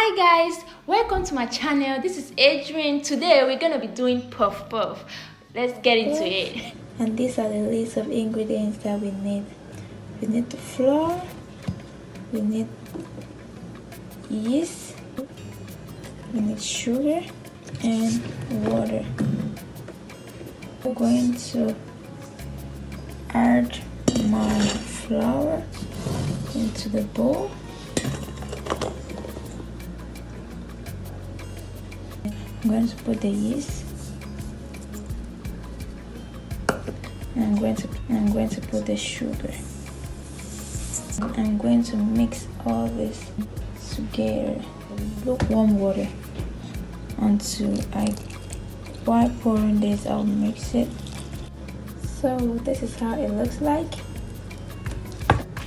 Hi guys, welcome to my channel. This is Adrian. Today we're gonna be doing puff puff. Let's get into it. And these are the list of ingredients that we need. We need the flour, we need yeast, we need sugar and water. We're going to add my flour into the bowl. I'm going to put the yeast. I'm going to put the sugar. I'm going to mix all this together. Lukewarm water while pouring this, I'll mix it. So this is how it looks like.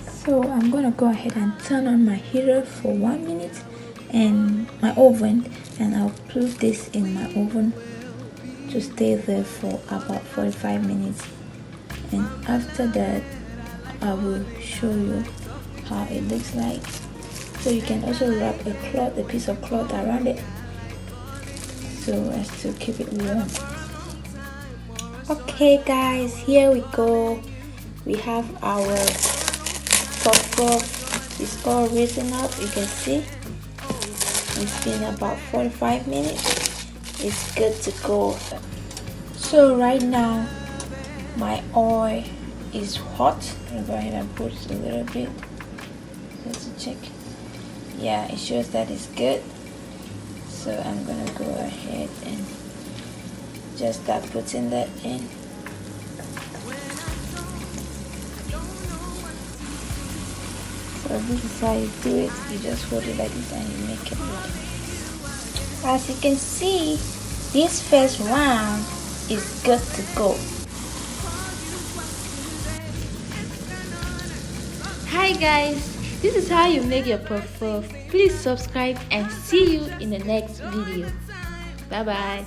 So I'm gonna go ahead and turn on my heater for 1 minute and my oven, and I'll put this in my oven to stay there for about 45 minutes. And after that, I will show you how it looks like. So you can also wrap a piece of cloth around it so as to keep it warm. Okay guys, here we go. We have our puff puff. It's all risen up. You can see it's been about 45 minutes. It's good to go. So right now my oil is hot. I'll go ahead and put a little bit just to check. Yeah, it shows that it's good. So I'm gonna go ahead and just start putting that in. So this is how you do it. You just hold it like this and you make it work. As you can see, this first round is good to go. Hi guys, this is how you make your puff puff. Please subscribe and see you in the next video. Bye bye.